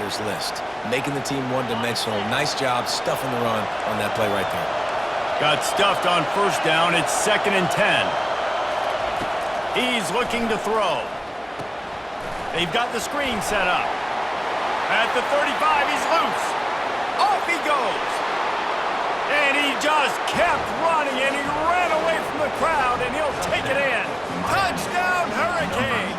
playmakers list, making the team one-dimensional. Nice job stuffing the run on that play right there. Got stuffed on first down. It's 2nd and 10. He's looking to throw. They've got the screen set up. At the 35, he's loose. Off he goes. And he just kept running, and he ran away from the crowd, and he'll take it in. Touchdown, Hurricane!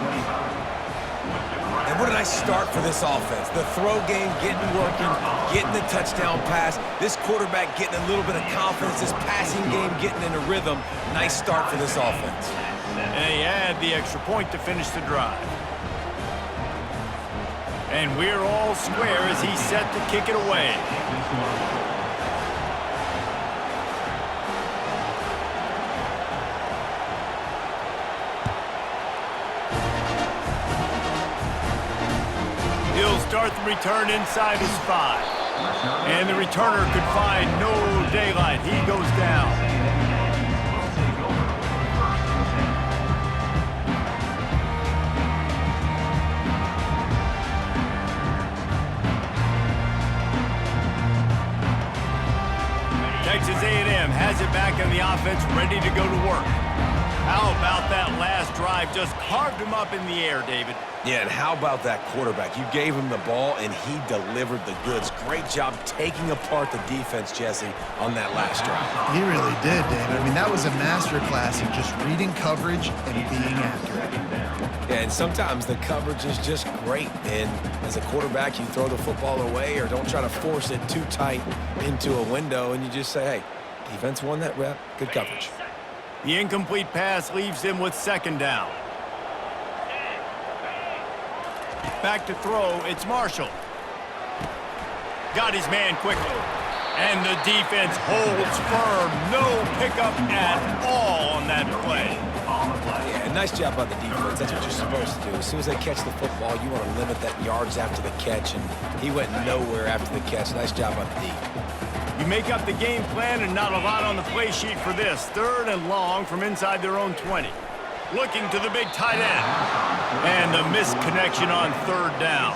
And what a nice start for this offense. The throw game getting working, getting the touchdown pass. This quarterback getting a little bit of confidence. This passing game getting in a rhythm. Nice start for this offense. And he had the extra point to finish the drive. And we're all square as he's set to kick it away. He'll start the return inside his 5. And the returner could find no daylight. He goes down. Texas A&M has it back on the offense, ready to go to work. How about that last drive? Just carved him up in the air, David. Yeah, and how about that quarterback? You gave him the ball, and he delivered the goods. Great job taking apart the defense, Jesse, on that last drive. He really did, David. I mean, that was a masterclass in just reading coverage and being accurate. Yeah, and sometimes the coverage is just great. And as a quarterback, you throw the football away or don't try to force it too tight into a window, and you just say, hey, defense won that rep. Good coverage. The incomplete pass leaves him with 2nd down. Back to throw, it's Marshall. Got his man quickly. And the defense holds firm. No pickup at all on that play. Yeah, nice job by the defense. That's what you're supposed to do. As soon as they catch the football, you want to limit that yards after the catch, and he went nowhere after the catch. Nice job by the D. You make up the game plan and not a lot on the play sheet for this. 3rd and long from inside their own 20. Looking to the big tight end. And the misconnection on 3rd down.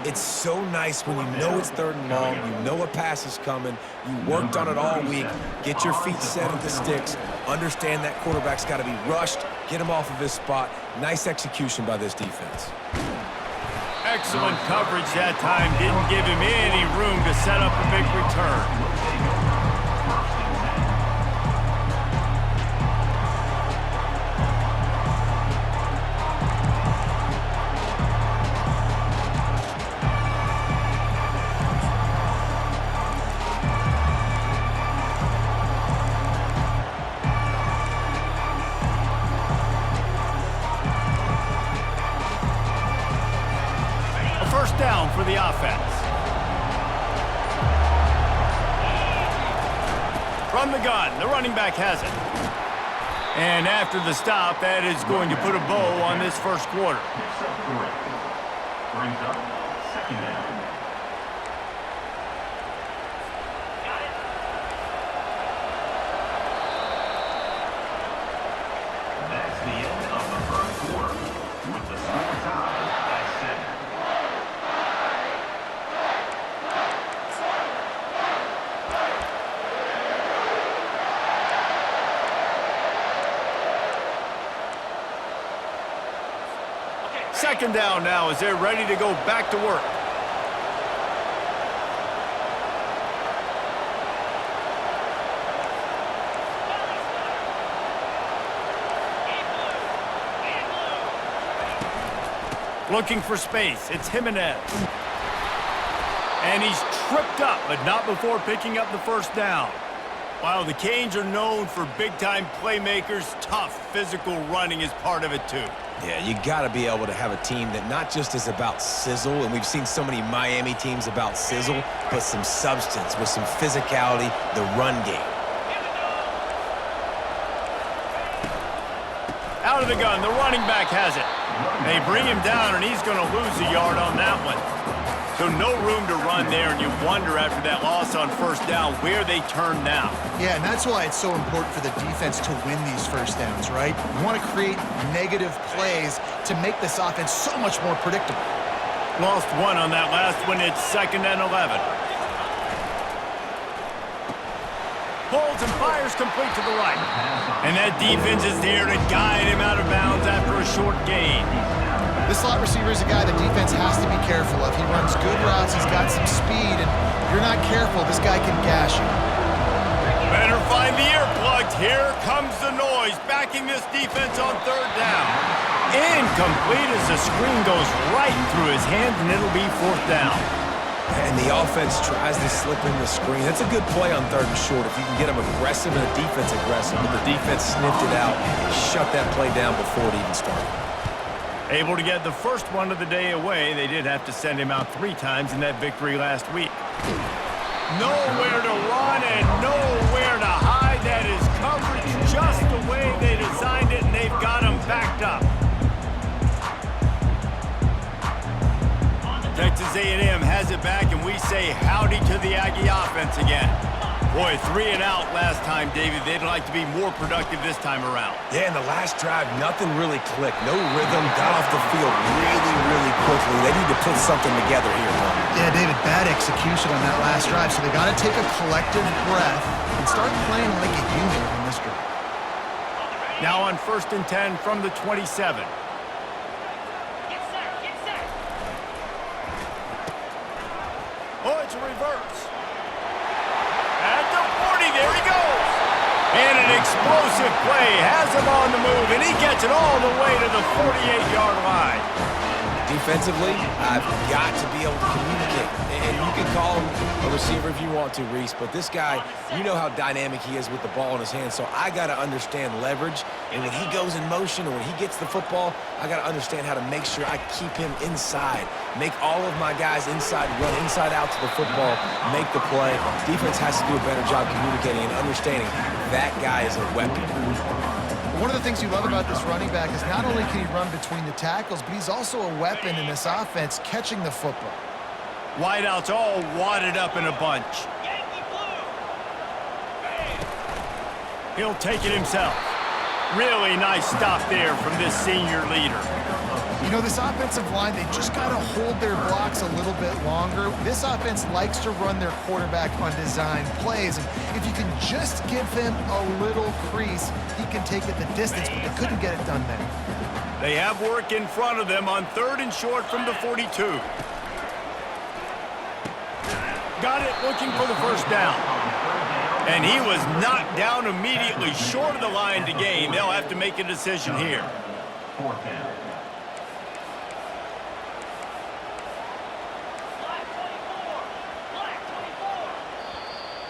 It's so nice when you know it's 3rd and long, you know a pass is coming, you worked on it all week, get your feet set at the sticks, understand that quarterback's got to be rushed, get him off of his spot. Nice execution by this defense. Excellent coverage that time. Didn't give him any room to set up a big return. First down for the offense. From the gun, the running back has it. And after the stop, that is going to put a bow on this first quarter. Brings up 2nd down. That's the end of the first quarter with the score tied at 7. Second down now as they're ready to go back to work. Looking for space. It's Jimenez. And he's tripped up, but not before picking up the first down. While the Canes are known for big-time playmakers, tough physical running is part of it too. Yeah, you got to be able to have a team that not just is about sizzle, and we've seen so many Miami teams about sizzle, but some substance with some physicality, the run game. Out of the gun, the running back has it. They bring him down, and he's going to lose a yard on that one. So no room to run there, and you wonder after that loss on first down where they turn now. Yeah, and that's why it's so important for the defense to win these first downs, right? You want to create negative plays to make this offense so much more predictable. Lost one on that last one. It's 2nd and 11. Pulls and fires complete to the right. And that defense is there to guide him out of bounds after a short gain. This slot receiver is a guy the defense has to be careful of. He runs good routes, he's got some speed, and if you're not careful, this guy can gash you. Better find the earplugs. Here comes the noise, backing this defense on 3rd down. Incomplete as the screen goes right through his hands, and it'll be 4th down. And the offense tries to slip in the screen. That's a good play on 3rd and short if you can get them aggressive and the defense aggressive. But the defense sniffed it out, shut that play down before it even started. Able to get the first one of the day away. They did have to send him out 3 times in that victory last week. Nowhere to run and nowhere to hide. That is coverage just the way they designed it, and they've got him backed up. Texas A&M has it back, and we say howdy to the Aggie offense again. Boy, 3 and out last time, David. They'd like to be more productive this time around. Yeah, in the last drive, nothing really clicked. No rhythm, got off the field really, really quickly. They need to put something together here, Tom. Yeah, David, bad execution on that last drive, so they got to take a collective breath and start playing like a unit on this drive. Now on 1st and 10 from the 27. Oh, it's a reverse. At the 40, there he goes. And an explosive play has him on the move, and he gets it all the way to the 48-yard line. Defensively, I've got to be able to communicate. And you can call him a receiver if you want to, Reese, but this guy, you know how dynamic he is with the ball in his hands, so I got to understand leverage. And when he goes in motion or when he gets the football, I got to understand how to make sure I keep him inside. Make all of my guys inside, run inside out to the football, make the play. Defense has to do a better job communicating and understanding that guy is a weapon. One of the things you love about this running back is not only can he run between the tackles, but he's also a weapon in this offense catching the football. Wideouts all wadded up in a bunch. He'll take it himself. Really nice stop there from this senior leader. You know, this offensive line, they just got to hold their blocks a little bit longer. This offense likes to run their quarterback on design plays, and if you can just give him a little crease, he can take it the distance, but they couldn't get it done then. They have work in front of them on 3rd and short from the 42. Got it, looking for the 1st down. And he was knocked down immediately short of the line to gain. They'll have to make a decision here. 4th down.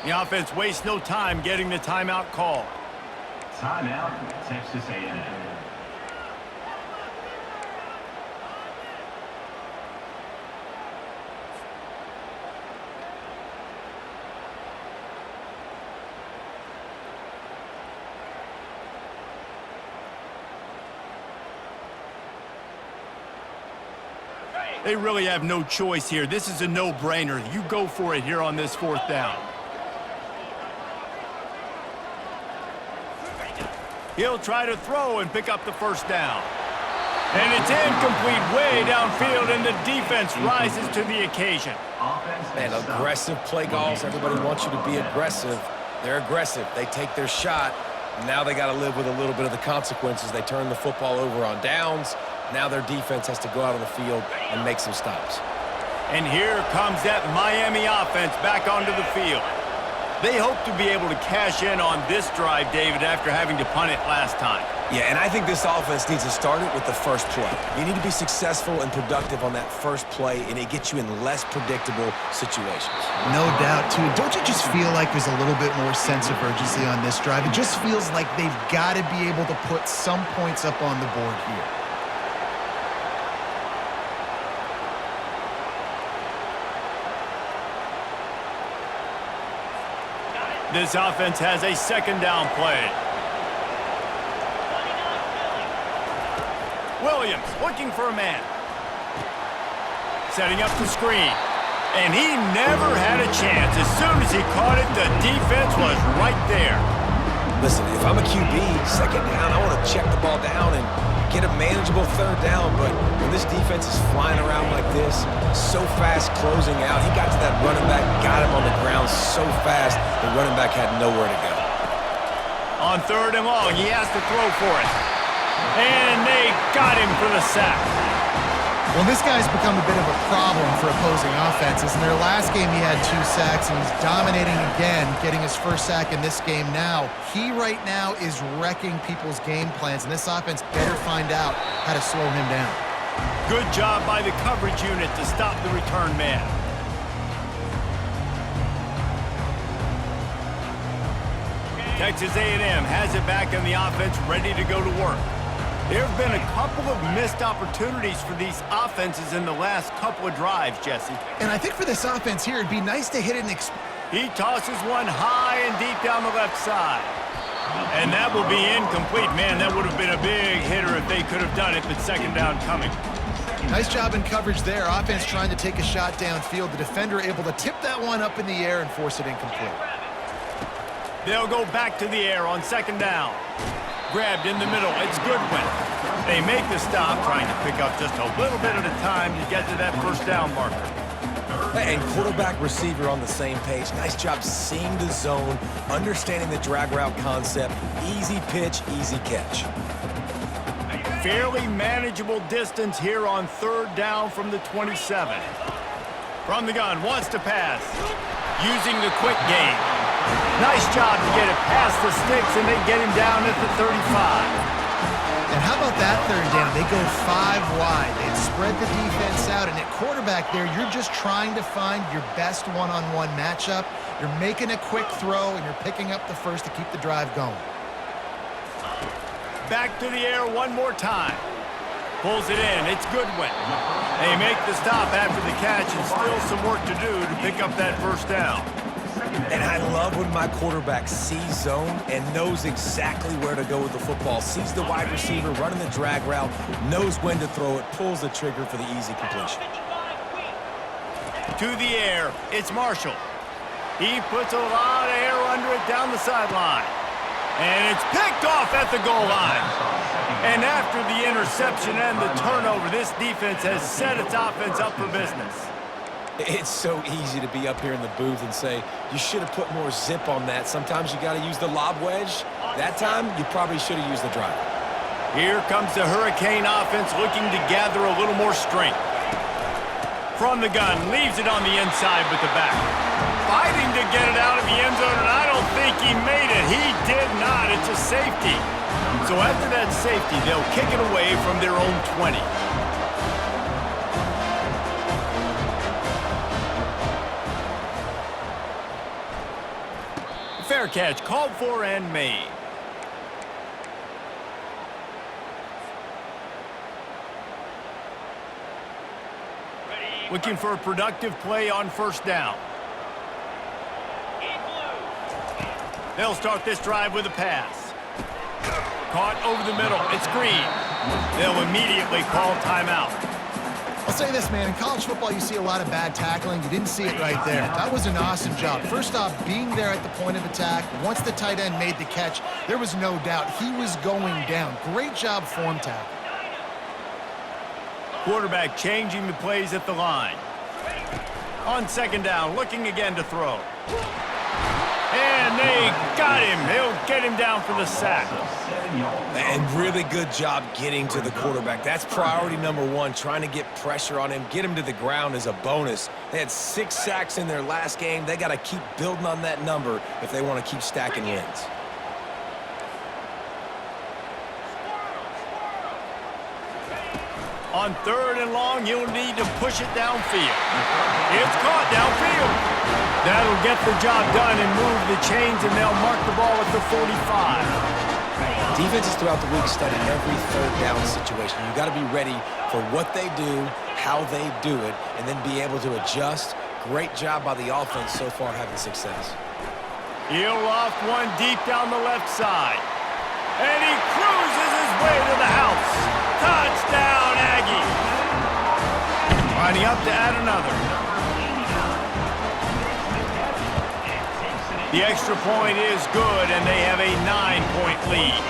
The offense wastes no time getting the timeout called. Timeout, Texas A&M. They really have no choice here. This is a no-brainer. You go for it here on this 4th down. He'll try to throw and pick up the 1st down. And it's incomplete way downfield, and the defense rises to the occasion. Man, aggressive play calls. Everybody wants you to be aggressive. They're aggressive. They take their shot. Now they got to live with a little bit of the consequences. They turn the football over on downs. Now their defense has to go out on the field and make some stops. And here comes that Miami offense back onto the field. They hope to be able to cash in on this drive, David, after having to punt it last time. Yeah, and I think this offense needs to start it with the first play. You need to be successful and productive on that first play, and it gets you in less predictable situations. No doubt, too. Don't you just feel like there's a little bit more sense of urgency on this drive? It just feels like they've got to be able to put some points up on the board here. This offense has a 2nd down play. Williams looking for a man. Setting up the screen. And he never had a chance. As soon as he caught it, the defense was right there. Listen, if I'm a QB, 2nd down, I want to check the ball down and get a manageable third down, but when this defense is flying around like this, so fast closing out, he got to that running back, got him on the ground so fast, the running back had nowhere to go. On 3rd and long, he has to throw for it. And they got him for the sack. Well, this guy's become a bit of a problem for opposing offenses. In their last game, he had 2 sacks, and he's dominating again, getting his first sack in this game now. He right now is wrecking people's game plans, and this offense better find out how to slow him down. Good job by the coverage unit to stop the return man. Texas A&M has it back in the offense, ready to go to work. There have been a couple of missed opportunities for these offenses in the last couple of drives, Jesse. And I think for this offense here, it'd be nice to hit an He tosses one high and deep down the left side. And that will be incomplete. Man, that would have been a big hitter if they could have done it, but 2nd down coming. Nice job in coverage there. Offense trying to take a shot downfield. The defender able to tip that one up in the air and force it incomplete. They'll go back to the air on 2nd down. Grabbed in the middle. It's Goodwin. They make the stop, trying to pick up just a little bit at a time to get to that 1st down marker. And quarterback receiver on the same page. Nice job seeing the zone, understanding the drag route concept. Easy pitch, easy catch. Fairly manageable distance here on 3rd down from the 27. From the gun, wants to pass. Using the quick game. Nice job to get it past the sticks, and they get him down at the 35. And how about that 3rd down? They go 5 wide. They spread the defense out, and at quarterback there, you're just trying to find your best one-on-one matchup. You're making a quick throw, and you're picking up the first to keep the drive going. Back to the air one more time. Pulls it in. It's Goodwin. They make the stop after the catch, and still some work to do to pick up that 1st down. And I love when my quarterback sees zone and knows exactly where to go with the football. Sees the wide receiver running the drag route, knows when to throw it, pulls the trigger for the easy completion. To the air, it's Marshall. He puts a lot of air under it down the sideline. And it's picked off at the goal line. And after the interception and the turnover, this defense has set its offense up for business. It's so easy to be up here in the booth and say, you should have put more zip on that. Sometimes you got to use the lob wedge. That time, you probably should have used the driver. Here comes the Hurricane offense looking to gather a little more strength. From the gun, leaves it on the inside with the back. Fighting to get it out of the end zone, and I don't think he made it. He did not. It's a safety. So after that safety, they'll kick it away from their own 20. Fair catch, called for and made. Looking for a productive play on 1st down. They'll start this drive with a pass. Caught over the middle. It's Green. They'll immediately call timeout. I'll say this, man. In college football, you see a lot of bad tackling. You didn't see it right there. That was an awesome job. First off, being there at the point of attack. Once the tight end made the catch, there was no doubt he was going down. Great job form tackle. Quarterback changing the plays at the line. On 2nd down, looking again to throw. And they got him. They'll get him down for the sack. And really good job getting to the quarterback. That's priority number 1, trying to get pressure on him. Get him to the ground as a bonus. They had 6 sacks in their last game. They got to keep building on that number if they want to keep stacking wins. On 3rd and long, you'll need to push it downfield. It's caught downfield. That'll get the job done and move the chains, and they'll mark the ball at the 45. Defenses throughout the week study every 3rd down situation. You got to be ready for what they do, how they do it, and then be able to adjust. Great job by the offense so far having success. He'll loft one deep down the left side. And he cruises his way to the house. Touchdown, Aggies. Lining up to add another. The extra point is good, and they have a 9-point lead.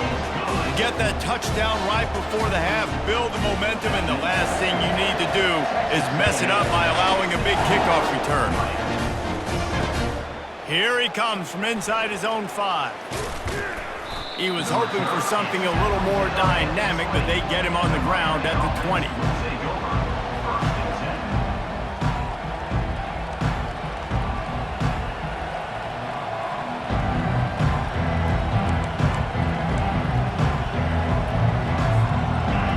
Get that touchdown right before the half, build the momentum, and the last thing you need to do is mess it up by allowing a big kickoff return. Here he comes from inside his own 5. He was hoping for something a little more dynamic, but they get him on the ground at the 20.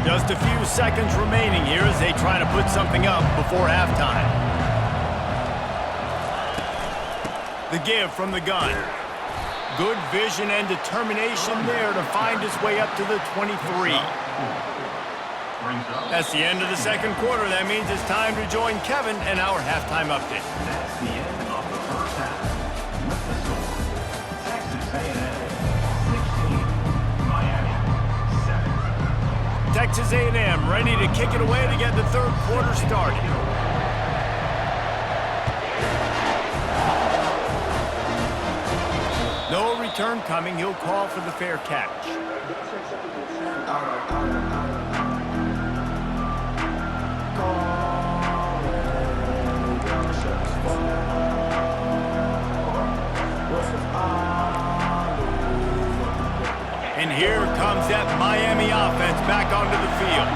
Just a few seconds remaining here as they try to put something up before halftime. The give from the gun. Good vision and determination there to find his way up to the 23. That's the end of the second quarter. That means it's time to join Kevin and our halftime update. That's the end of the first half. With the score, Texas A&M 16, Miami 7. Texas A&M ready to kick it away to get the third quarter started. No return coming. He'll call for the fair catch. And here comes that Miami offense back onto the field.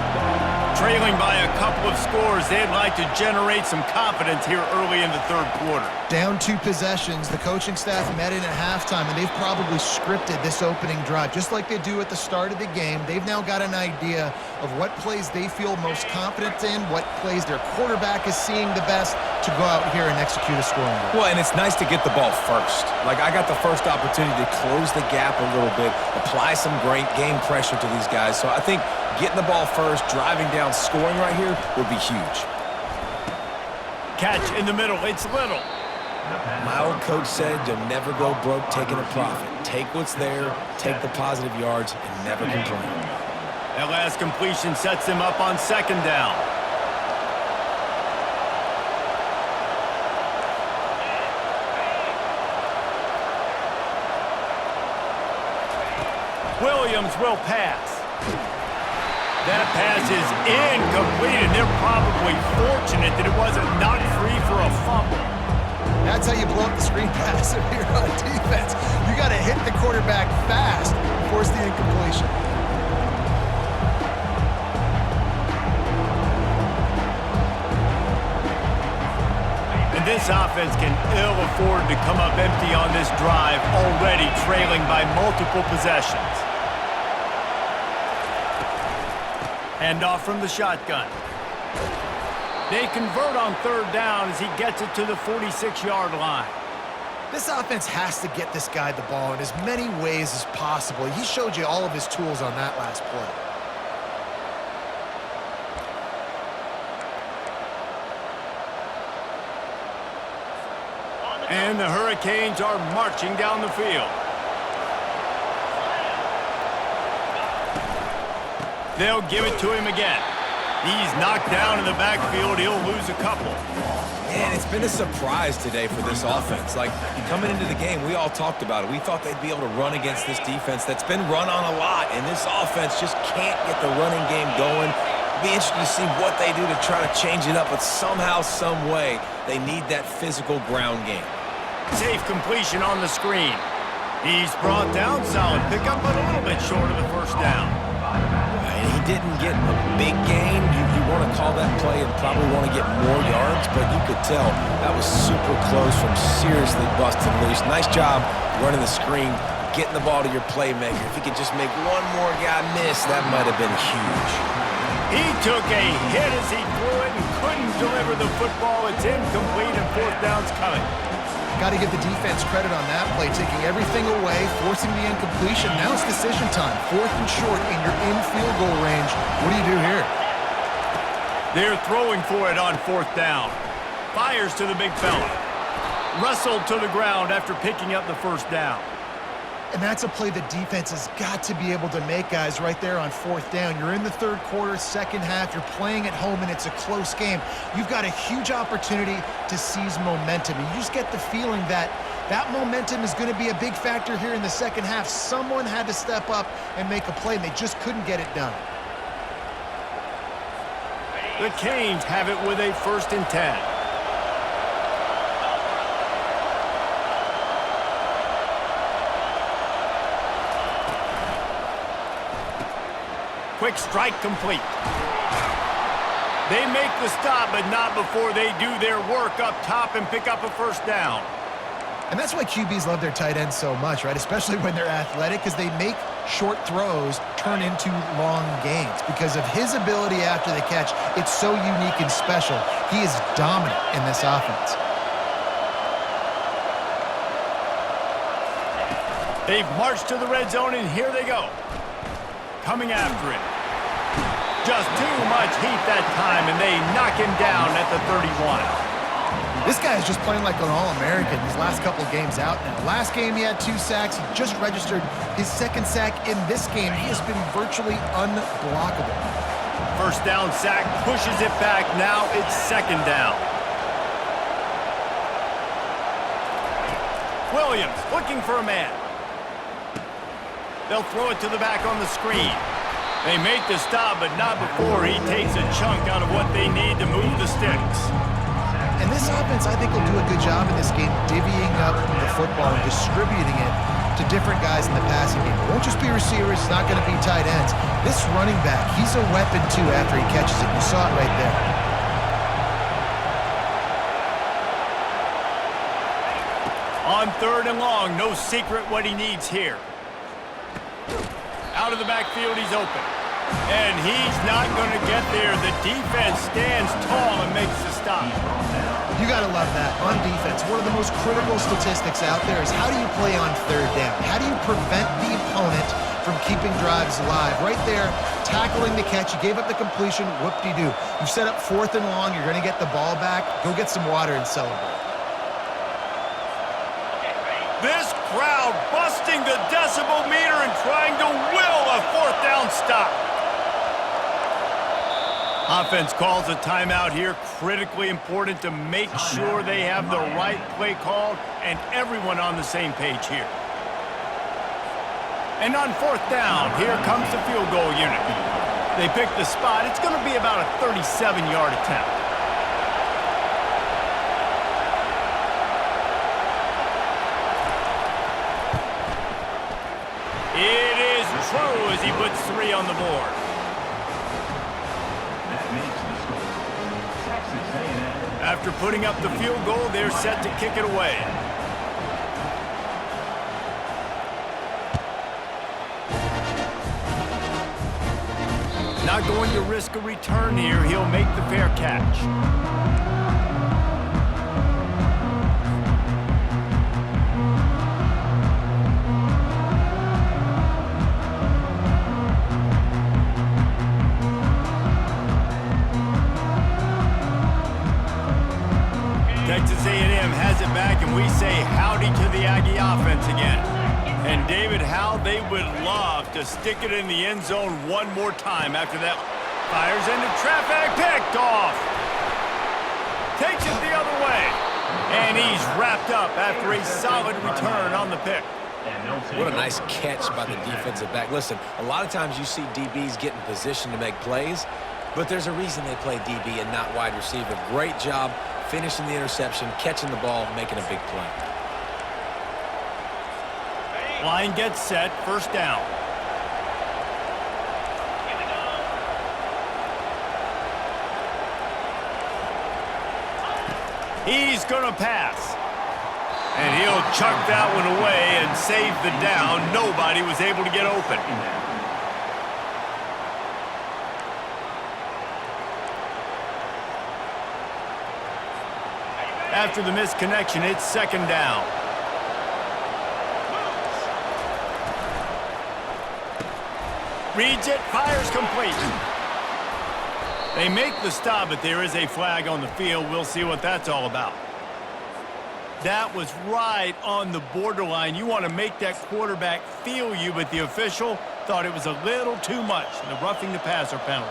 Trailing by a couple of scores, they'd like to generate some confidence here early in the third quarter. Down 2 possessions, the coaching staff met in at halftime, and they've probably scripted this opening drive. Just like they do at the start of the game, they've now got an idea of what plays they feel most confident in, what plays their quarterback is seeing the best to go out here and execute a scoring drive. Well, and it's nice to get the ball first. Like, I got the first opportunity to close the gap a little bit, apply some great game pressure to these guys. So I think getting the ball first, driving down, scoring right here would be huge. Catch in the middle. It's Little. My old coach said you'll never go broke taking a profit. Take what's there, take the positive yards, and never complain. That last completion sets him up on second down. Williams will pass. That pass is incomplete, and they're probably fortunate that it wasn't knocked free for a fumble. That's how you blow up the screen pass if you're on defense. You got to hit the quarterback fast and force the incompletion. And this offense can ill afford to come up empty on this drive, already trailing by multiple possessions. Handoff from the shotgun. They convert on third down as he gets it to the 46-yard line. This offense has to get this guy the ball in as many ways as possible. He showed you all of his tools on that last play. And the Hurricanes are marching down the field. They'll give it to him again. He's knocked down in the backfield. He'll lose a couple. Man, it's been a surprise today for this offense. Like, coming into the game, we all talked about it. We thought they'd be able to run against this defense that's been run on a lot, and this offense just can't get the running game going. It'll be interesting to see what they do to try to change it up, but somehow, some way, they need that physical ground game. Safe completion on the screen. He's brought down. Solid pickup, but a little bit short of the first down. And he didn't get a big gain. You want to call that play and probably want to get more yards, but you could tell that was super close from seriously busting loose. Nice job running the screen, getting the ball to your playmaker. If he could just make one more guy miss, that might have been huge. He took a hit as he threw it and couldn't deliver the football. It's incomplete and fourth down's coming. Got to give the defense credit on that play, taking everything away, forcing the incompletion. Now it's decision time. 4th and short, and you're in field goal range. What do you do here? They're throwing for it on 4th down. Fires to the big fella. Wrestled to the ground after picking up the first down. And that's a play the defense has got to be able to make, guys, right there on fourth down. You're in the third quarter, second half. You're playing at home, and it's a close game. You've got a huge opportunity to seize momentum. And you just get the feeling that that momentum is going to be a big factor here in the second half. Someone had to step up and make a play, and they just couldn't get it done. The Canes have it with a 1st and 10. Quick strike complete. They make the stop, but not before they do their work up top and pick up a 1st down. And that's why QBs love their tight ends so much, right? Especially when they're athletic, because they make short throws turn into long gains. Because of his ability after the catch, it's so unique and special. He is dominant in this offense. They've marched to the red zone, and here they go. Coming after him. Just too much heat that time, and they knock him down at the 31. This guy is just playing like an All-American these last couple games out now. Last game, he had 2 sacks. He just registered his 2nd sack in this game. He has been virtually unblockable. 1st down sack, pushes it back. Now it's 2nd down. Williams looking for a man. They'll throw it to the back on the screen. They make the stop, but not before he takes a chunk out of what they need to move the sticks. And this offense, I think, will do a good job in this game divvying up the football and distributing it to different guys in the passing game. It won't just be receivers. It's not going to be tight ends. This running back, he's a weapon, too, after he catches it. You saw it right there. On 3rd and long, no secret what he needs here. Out of the backfield, he's open. And he's not going to get there. The defense stands tall and makes the stop. You got to love that. On defense, one of the most critical statistics out there is how do you play on 3rd down? How do you prevent the opponent from keeping drives alive? Right there, tackling the catch. You gave up the completion. Whoop-de-doo. You set up 4th and long. You're going to get the ball back. Go get some water and celebrate. This crowd busting the decibel meter and trying to will a 4th down stop. Offense calls a timeout here. Critically important to make sure they have the right play called and everyone on the same page here. And on 4th down, here comes the field goal unit. They pick the spot. It's going to be about a 37-yard attempt. It is true as he puts 3 on the board. That makes the score. Texas A&M. After putting up the field goal, they're set to kick it away. Not going to risk a return here. He'll make the fair catch. Texas A&M has it back, and we say howdy to the Aggie offense again. And David, how they would love to stick it in the end zone one more time after that. Fires into traffic, picked off. Takes it the other way. And he's wrapped up after a solid return on the pick. What a nice catch by the defensive back. Listen, a lot of times you see DBs get in position to make plays, but there's a reason they play DB and not wide receiver. Great job finishing the interception, catching the ball, making a big play. Line gets set, 1st down. He's going to pass. And he'll chuck that one away and save the down. Nobody was able to get open. After the missed connection, it's 2nd down. Reads it, fires complete. They make the stop, but there is a flag on the field. We'll see what that's all about. That was right on the borderline. You want to make that quarterback feel you, but the official thought it was a little too much. The roughing the passer penalty.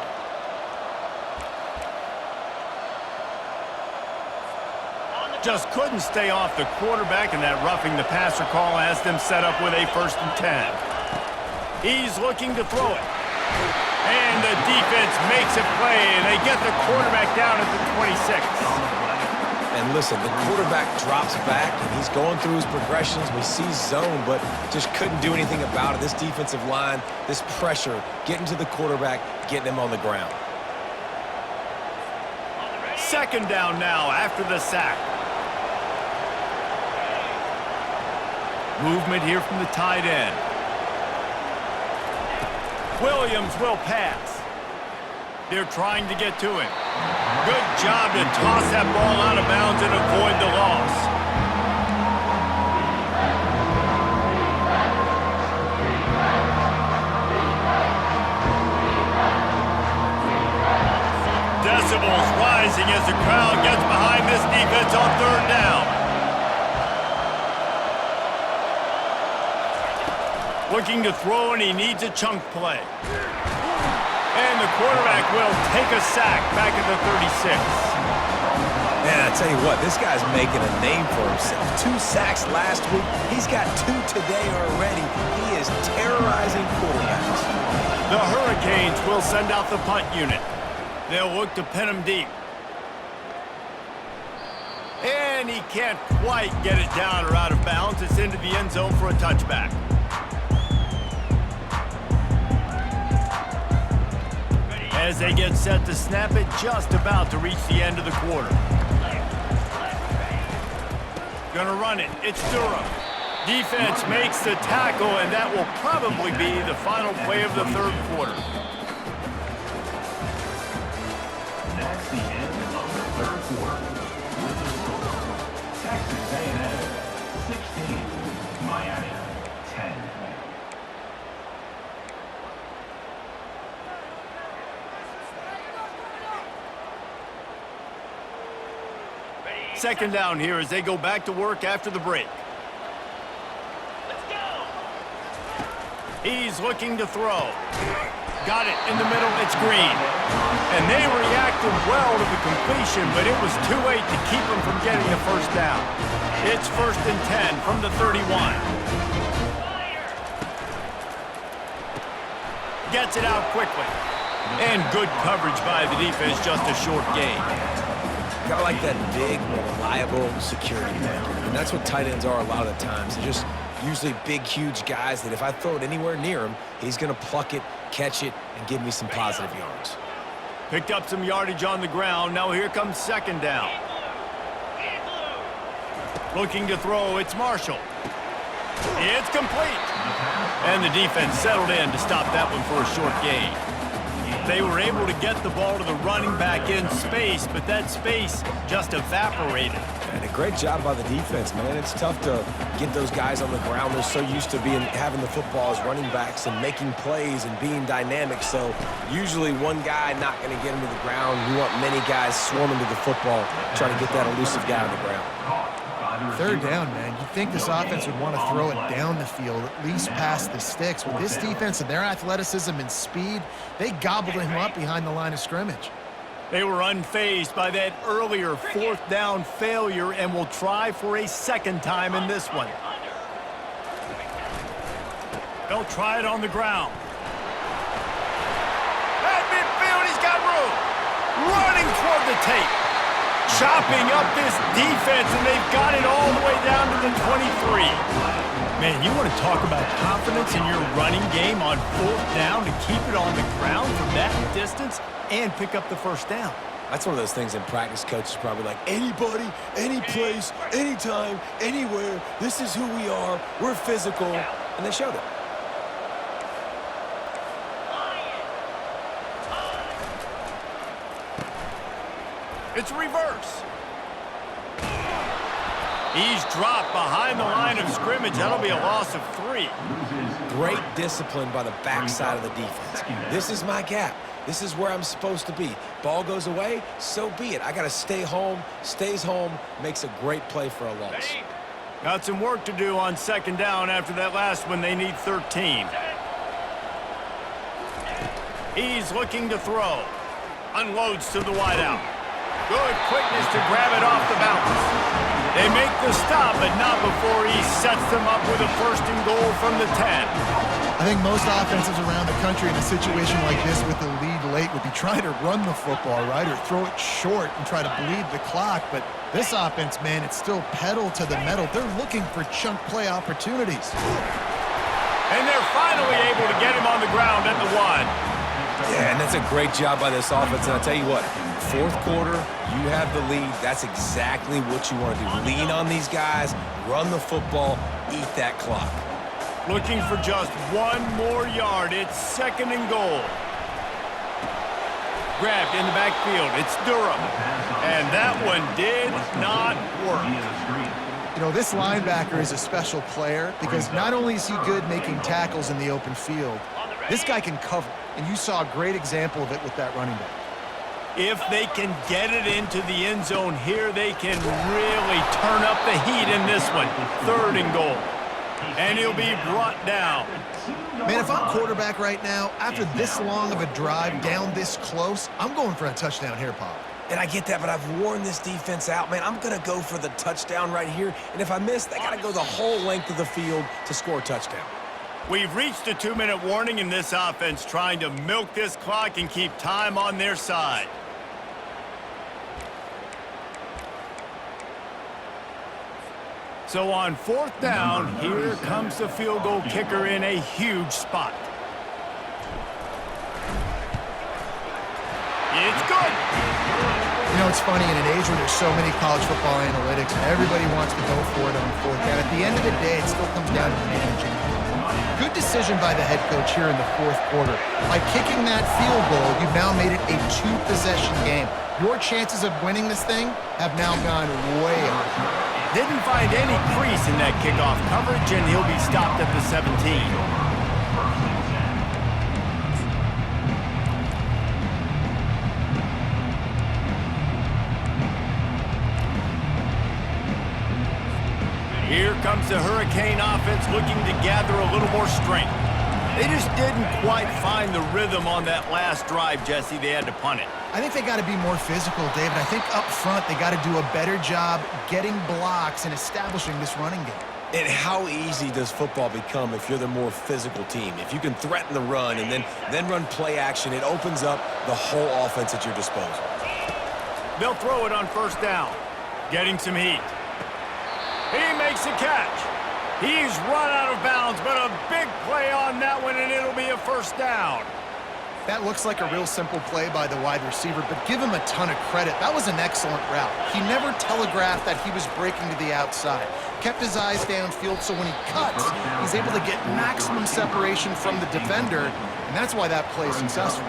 Just couldn't stay off the quarterback, and that roughing the passer call has them set up with a 1st and 10. He's looking to throw it. And the defense makes a play, and they get the quarterback down at the 26. And listen, the quarterback drops back, and he's going through his progressions. We see zone, but just couldn't do anything about it. This defensive line, this pressure, getting to the quarterback, getting him on the ground. 2nd down now after the sack. Movement here from the tight end. Williams will pass. They're trying to get to him. Good job to toss that ball out of bounds and avoid the loss. Decibels rising as the crowd gets behind this defense on 3rd down. Looking to throw, and he needs a chunk play. And the quarterback will take a sack back at the 36. Man, I tell you what, this guy's making a name for himself. 2 sacks last week. He's got 2 today already. He is terrorizing quarterbacks. The Hurricanes will send out the punt unit. They'll look to pin him deep. And he can't quite get it down or out of bounds. It's into the end zone for a touchback. As they get set to snap it, just about to reach the end of the quarter. Gonna run it. It's Durham. Defense makes the tackle, and that will probably be the final play of the 3rd quarter. That's the end of the 3rd quarter. With the score, Texas A&M 16, Miami 10. Second down here as they go back to work after the break. He's looking to throw. Got it in the middle. It's Green. And they reacted well to the completion, but it was too late to keep them from getting the 1st down. It's 1st and 10 from the 31. Gets it out quickly. And good coverage by the defense, just a short gain. Kind of like that big, reliable security blanket. And that's what tight ends are a lot of the times. They're just usually big, huge guys that if I throw it anywhere near him, he's going to pluck it, catch it, and give me some positive yards. Picked up some yardage on the ground. Now here comes 2nd down. Looking to throw, it's Marshall. It's complete. And the defense settled in to stop that one for a short gain. They were able to get the ball to the running back in space, but that space just evaporated. And a great job by the defense, man. It's tough to get those guys on the ground. They're so used to having the football as running backs and making plays and being dynamic. So usually one guy not going to get him to the ground. You want many guys swarming to the football, trying to get that elusive guy on the ground. 3rd down, man. You'd think this offense would want to throw it down the field, at least past the sticks. With this defense and their athleticism and speed, they gobbled him up behind the line of scrimmage. They were unfazed by that earlier 4th down failure and will try for a 2nd time in this one. They'll try it on the ground. At midfield, he's got room. Running toward the tape. Chopping up this defense, and they've got it all the way down to the 23. Man, you want to talk about confidence in your running game on 4th down to keep it on the ground from that distance and pick up the 1st down. That's one of those things in practice, coaches probably like, anybody, any place, anytime, anywhere, this is who we are, we're physical, and they showed it. It's reverse. He's dropped behind the line of scrimmage. That'll be a loss of 3. Great discipline by the backside of the defense. This is my gap. This is where I'm supposed to be. Ball goes away, so be it. I got to stay home, stays home, makes a great play for a loss. Got some work to do on second down after that last one. They need 13. He's looking to throw. Unloads to the wideout. Good quickness to grab it off the bounce. They make the stop, but not before he sets them up with a 1st and goal from the 10. I think most offenses around the country in a situation like this with the lead late would be trying to run the football, right, or throw it short and try to bleed the clock. But this offense, man, it's still pedal to the metal. They're looking for chunk play opportunities. And they're finally able to get him on the ground at the 1. Yeah, and that's a great job by this offense. And I'll tell you what, 4th quarter, you have the lead. That's exactly what you want to do. Lean on these guys, run the football, eat that clock. Looking for just 1 more yard. It's 2nd and goal. Grabbed in the backfield. It's Durham. And that one did not work. You know, this linebacker is a special player because not only is he good making tackles in the open field, this guy can cover. And you saw a great example of it with that running back. If they can get it into the end zone here, they can really turn up the heat in this one. 3rd and goal. And he'll be brought down. Man, if I'm quarterback right now, after this long of a drive down this close, I'm going for a touchdown here, Pop. And I get that, but I've worn this defense out, man. I'm going to go for the touchdown right here. And if I miss, they got to go the whole length of the field to score a touchdown. We've reached a 2-minute warning in this offense, trying to milk this clock and keep time on their side. So on 4th down, here comes the field goal kicker in a huge spot. It's good. You know, it's funny, in an age where there's so many college football analytics and everybody wants to go for it on 4th down, at the end of the day, it still comes down to managing. Good decision by the head coach here in the 4th quarter. By kicking that field goal, you've now made it a 2-possession game. Your chances of winning this thing have now gone way up. Didn't find any crease in that kickoff coverage, and he'll be stopped at the 17. Here comes the Hurricane offense looking to gather a little more strength. They just didn't quite find the rhythm on that last drive, Jesse. They had to punt it. I think they got to be more physical, David. I think up front they got to do a better job getting blocks and establishing this running game. And how easy does football become if you're the more physical team? If you can threaten the run and then run play action, it opens up the whole offense at your disposal. They'll throw it on 1st down. Getting some heat. He makes a catch. He's run out of bounds, but a big play on that one, and it'll be a 1st down. That looks like a real simple play by the wide receiver, but give him a ton of credit. That was an excellent route. He never telegraphed that he was breaking to the outside. Kept his eyes downfield, so when he cuts, he's able to get maximum separation from the defender, and that's why that play is successful.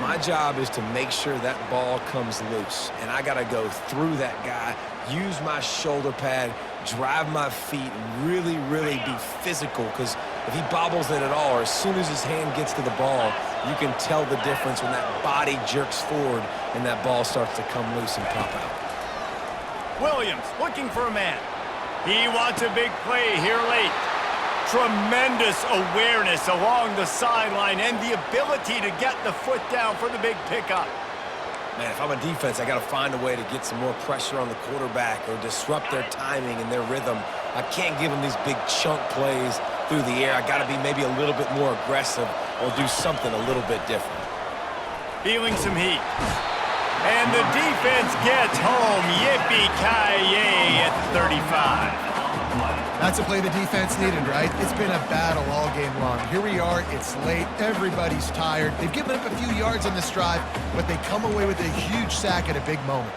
My job is to make sure that ball comes loose, and I got to go through that guy, use my shoulder pad, drive my feet, and really, really be physical, because if he bobbles it at all, or as soon as his hand gets to the ball, you can tell the difference when that body jerks forward and that ball starts to come loose and pop out. Williams looking for a man. He wants a big play here late. Tremendous awareness along the sideline and the ability to get the foot down for the big pickup. Man, if I'm a defense, I got to find a way to get some more pressure on the quarterback or disrupt their timing and their rhythm. I can't give them these big chunk plays through the air. I got to be maybe a little bit more aggressive or do something a little bit different. Feeling some heat. And the defense gets home. Yippee-ki-yay at 35. That's a play the defense needed, right? It's been a battle all game long. Here we are, it's late, everybody's tired. They've given up a few yards on this drive, but they come away with a huge sack at a big moment.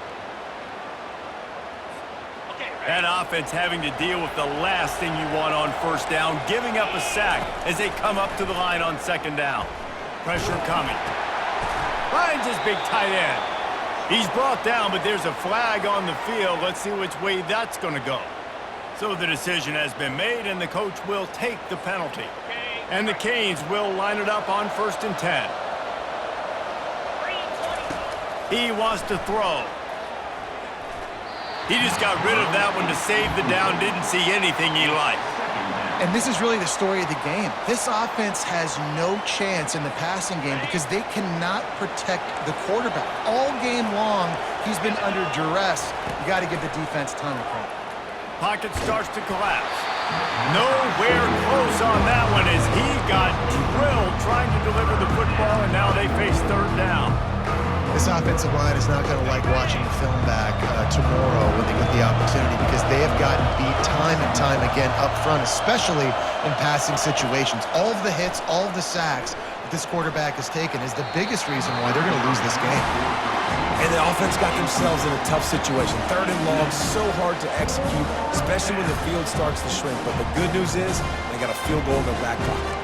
That offense having to deal with the last thing you want on 1st down, giving up a sack as they come up to the line on 2nd down. Pressure coming. Finds his big tight end. He's brought down, but there's a flag on the field. Let's see which way that's going to go. So the decision has been made, and the coach will take the penalty. And the Canes will line it up on 1st and 10. He wants to throw. He just got rid of that one to save the down. Didn't see anything he liked. And this is really the story of the game. This offense has no chance in the passing game because they cannot protect the quarterback. All game long, he's been under duress. You got to give the defense time to credit. Pocket starts to collapse. Nowhere close on that one as he got drilled trying to deliver the football, and now they face 3rd down. This offensive line is not going to like watching the film back tomorrow when they get the opportunity because they have gotten beat time and time again up front, especially in passing situations. All of the hits, all of the sacks that this quarterback has taken is the biggest reason why they're going to lose this game. And the offense got themselves in a tough situation. 3rd and long, so hard to execute, especially when the field starts to shrink. But the good news is they got a field goal in their back pocket.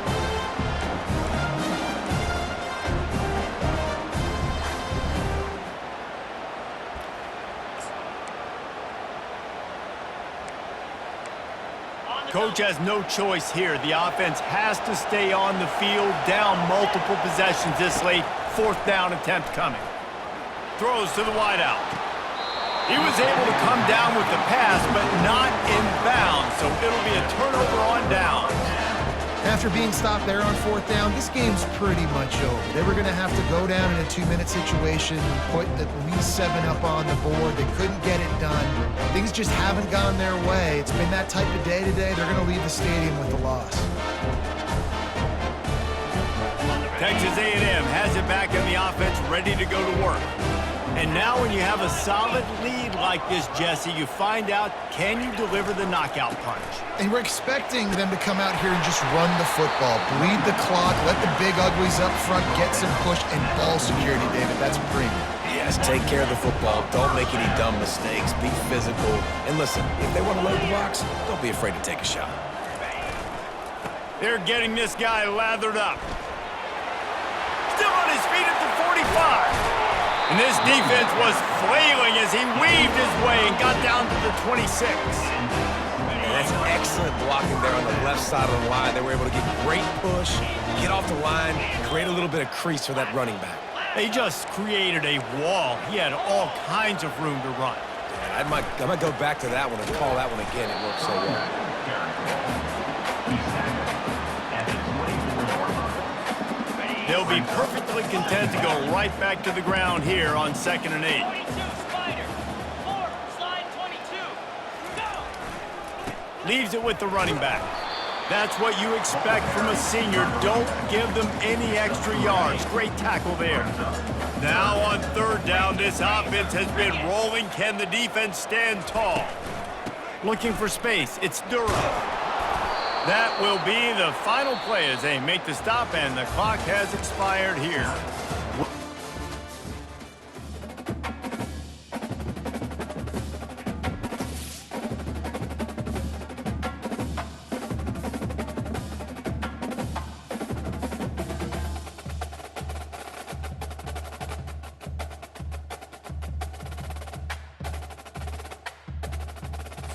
Coach has no choice here. The offense has to stay on the field, down multiple possessions this late. 4th down attempt coming. Throws to the wideout. He was able to come down with the pass, but not in bounds, so it'll be a turnover on down. After being stopped there on 4th down, this game's pretty much over. They were going to have to go down in a 2-minute situation, put at least 7 up on the board. They couldn't get it done. Things just haven't gone their way. It's been that type of day today. They're going to leave the stadium with a loss. Texas A&M has it back in the offense, ready to go to work. And now when you have a solid lead like this, Jesse, you find out, can you deliver the knockout punch? And we're expecting them to come out here and just run the football, bleed the clock, let the big uglies up front get some push and ball security, David. That's premium. Yes, take care of the football. Don't make any dumb mistakes. Be physical. And listen, if they want to load the box, don't be afraid to take a shot. They're getting this guy lathered up. Still on his feet at the 45. And this defense was flailing as he weaved his way and got down to the 26. And that's excellent blocking there on the left side of the line. They were able to get great push, get off the line, create a little bit of crease for that running back. They just created a wall. He had all kinds of room to run. Yeah, I might go back to that one and call that one again. It worked so well. They'll be perfectly content to go right back to the ground here on 2nd and 8. Leaves it with the running back. That's what you expect from a senior. Don't give them any extra yards. Great tackle there. Now on 3rd down, this offense has been rolling. Can the defense stand tall? Looking for space. It's Durham. That will be the final play as they make the stop, and the clock has expired here.